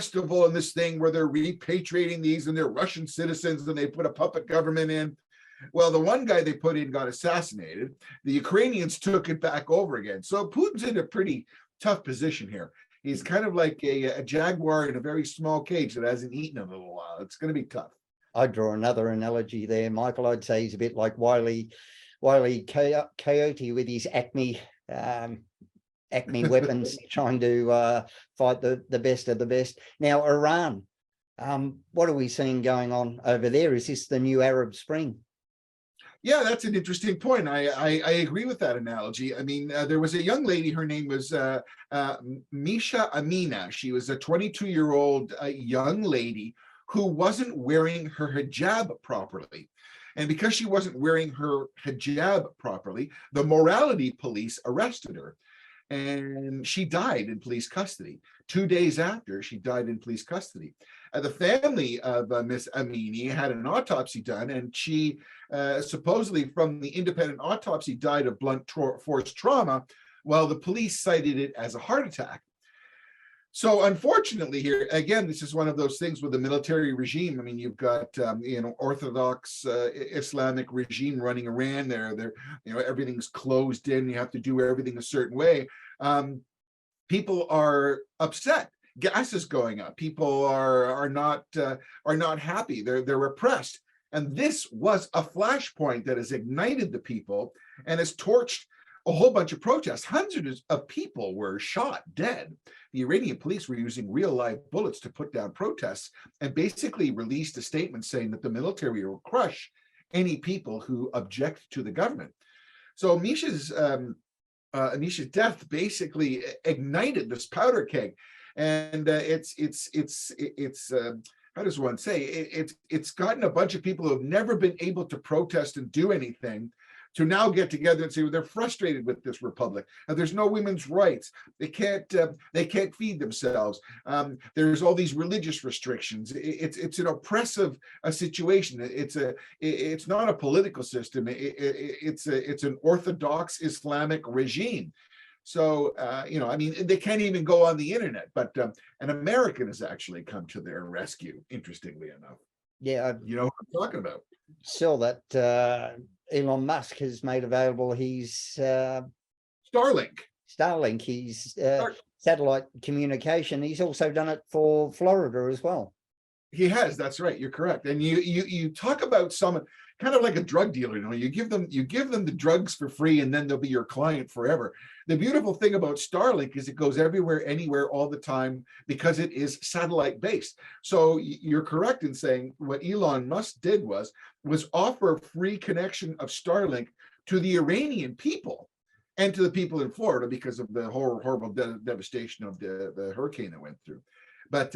festival and this thing where they're repatriating these and they're Russian citizens and they put a puppet government in. Well, the one guy they put in got assassinated. The Ukrainians took it back over again. So Putin's in a pretty tough position here. He's kind of like a jaguar in a very small cage that hasn't eaten in a little while. It's going to be tough. I'd draw another analogy there, Michael. I'd say he's a bit like Wile E. Coyote with his Acme weapons, trying to fight the best of the best. Now, Iran, what are we seeing going on over there? Is this the new Arab Spring? Yeah, that's an interesting point. I agree with that analogy. I mean, there was a young lady, her name was Misha Amina. She was a 22-year-old young lady who wasn't wearing her hijab properly. And because she wasn't wearing her hijab properly, the morality police arrested her. And she died in police custody. 2 days after, she died in police custody. The family of Miss Amini had an autopsy done, and she supposedly, from the independent autopsy, died of blunt force trauma, while the police cited it as a heart attack. So unfortunately here, again, this is one of those things with the military regime. I mean, you've got, Orthodox Islamic regime running Iran there. Everything's closed in. You have to do everything a certain way. People are upset. Gas is going up. People are not happy. They're repressed. And this was a flashpoint that has ignited the people and has torched a whole bunch of protests. Hundreds of people were shot dead. The Iranian police were using real live bullets to put down protests, and basically released a statement saying that the military will crush any people who object to the government. So Misha's death basically ignited this powder keg, and it's how does one say, it's gotten a bunch of people who have never been able to protest and do anything to now get together and say, well, they're frustrated with this republic. There's no women's rights. They can't feed themselves. There's all these religious restrictions. It's an oppressive situation. It's not a political system. It's an Orthodox Islamic regime. So, they can't even go on the internet, but an American has actually come to their rescue, interestingly enough. Yeah. You know what I'm talking about. Saw that Elon Musk has made available his Starlink, his satellite communication. He's also done it for Florida as well. He has, that's right, you're correct. And you talk about someone kind of like a drug dealer, you give them the drugs for free, and then they'll be your client forever. The beautiful thing about Starlink is it goes everywhere, anywhere, all the time, because it is satellite based. So you're correct in saying what Elon Musk did was offer free connection of Starlink to the Iranian people and to the people in Florida because of the horrible devastation of the hurricane that went through. But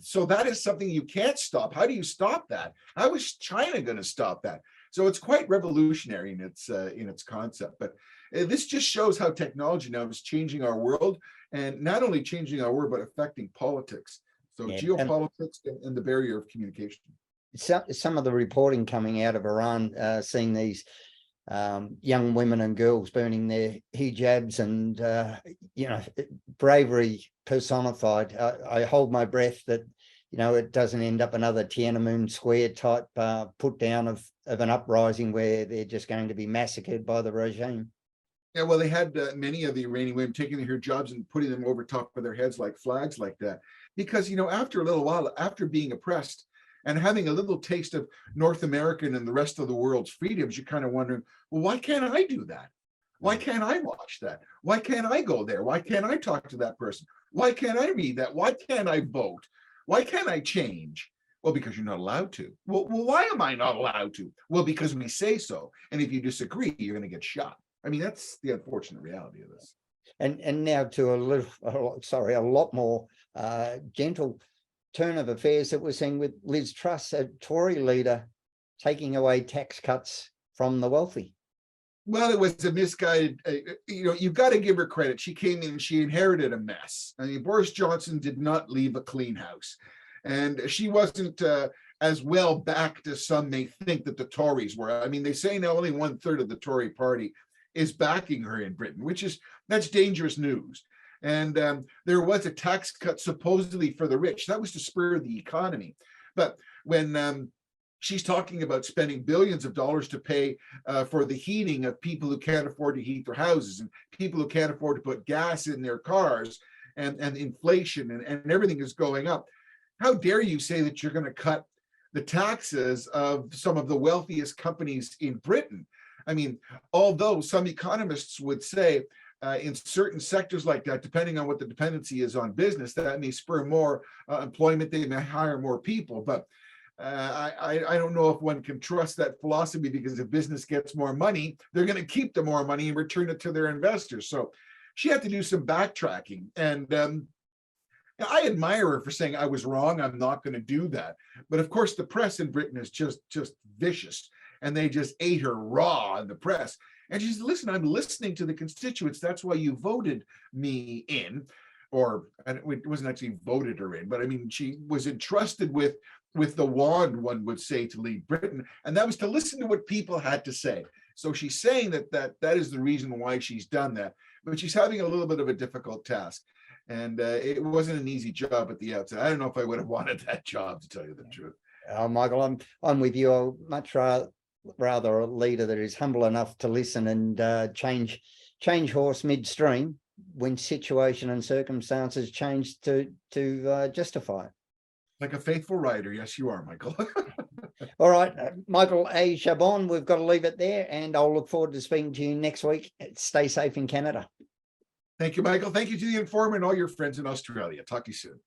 so that is something you can't stop. How do you stop that? How is China going to stop that? So it's quite revolutionary in its concept. But this just shows how technology now is changing our world, and not only changing our world, but affecting politics. So geopolitics and the barrier of communication. Some of the reporting coming out of Iran, seeing these young women and girls burning their hijabs, and bravery personified. I hold my breath that it doesn't end up another Tiananmen Square type put down of an uprising where they're just going to be massacred by the regime. Yeah, well, they had many of the Iranian women taking their jobs and putting them over top of their heads like flags like that, because after a little while, after being oppressed and having a little taste of North American and the rest of the world's freedoms, you're kind of wondering, well, why can't I do that? Why can't I watch that? Why can't I go there? Why can't I talk to that person? Why can't I read that? Why can't I vote? Why can't I change? Well, because you're not allowed to. Well, why am I not allowed to? Well, because we say so. And if you disagree, you're going to get shot. I mean, that's the unfortunate reality of this. And now to a lot more gentle turn of affairs that we're seeing with Liz Truss, a Tory leader, taking away tax cuts from the wealthy. Well, it was a misguided, you've got to give her credit. She came in and she inherited a mess. I mean, Boris Johnson did not leave a clean house. And she wasn't as well backed as some may think that the Tories were. I mean, they say now only 1/3 of the Tory party is backing her in Britain, that's dangerous news. And there was a tax cut supposedly for the rich. That was to spur the economy. But when she's talking about spending billions of dollars to pay for the heating of people who can't afford to heat their houses, and people who can't afford to put gas in their cars, and inflation and everything is going up. How dare you say that you're going to cut the taxes of some of the wealthiest companies in Britain? I mean, although some economists would say in certain sectors like that, depending on what the dependency is on business, that may spur more employment, they may hire more people. But I don't know if one can trust that philosophy, because if business gets more money, they're going to keep the more money and return it to their investors. So she had to do some backtracking. And I admire her for saying, I was wrong, I'm not going to do that. But of course, the press in Britain is just vicious, and they just ate her raw in the press. And she said, listen, I'm listening to the constituents. That's why you voted me in. Or, and it wasn't actually voted her in, but I mean, she was entrusted with the wand, one would say, to lead Britain. And that was to listen to what people had to say. So she's saying that is the reason why she's done that. But she's having a little bit of a difficult task. And it wasn't an easy job at the outset. I don't know if I would have wanted that job, to tell you the truth. Michael, I'm with you. I'd much rather a leader that is humble enough to listen and change horse midstream when situation and circumstances change to justify it. Like a faithful rider. Yes, you are, Michael. All right, Michael A. Chabon, we've got to leave it there, and I'll look forward to speaking to you next week. Stay safe in Canada. Thank you, Michael. Thank you to the Informer and all your friends in Australia. Talk to you soon.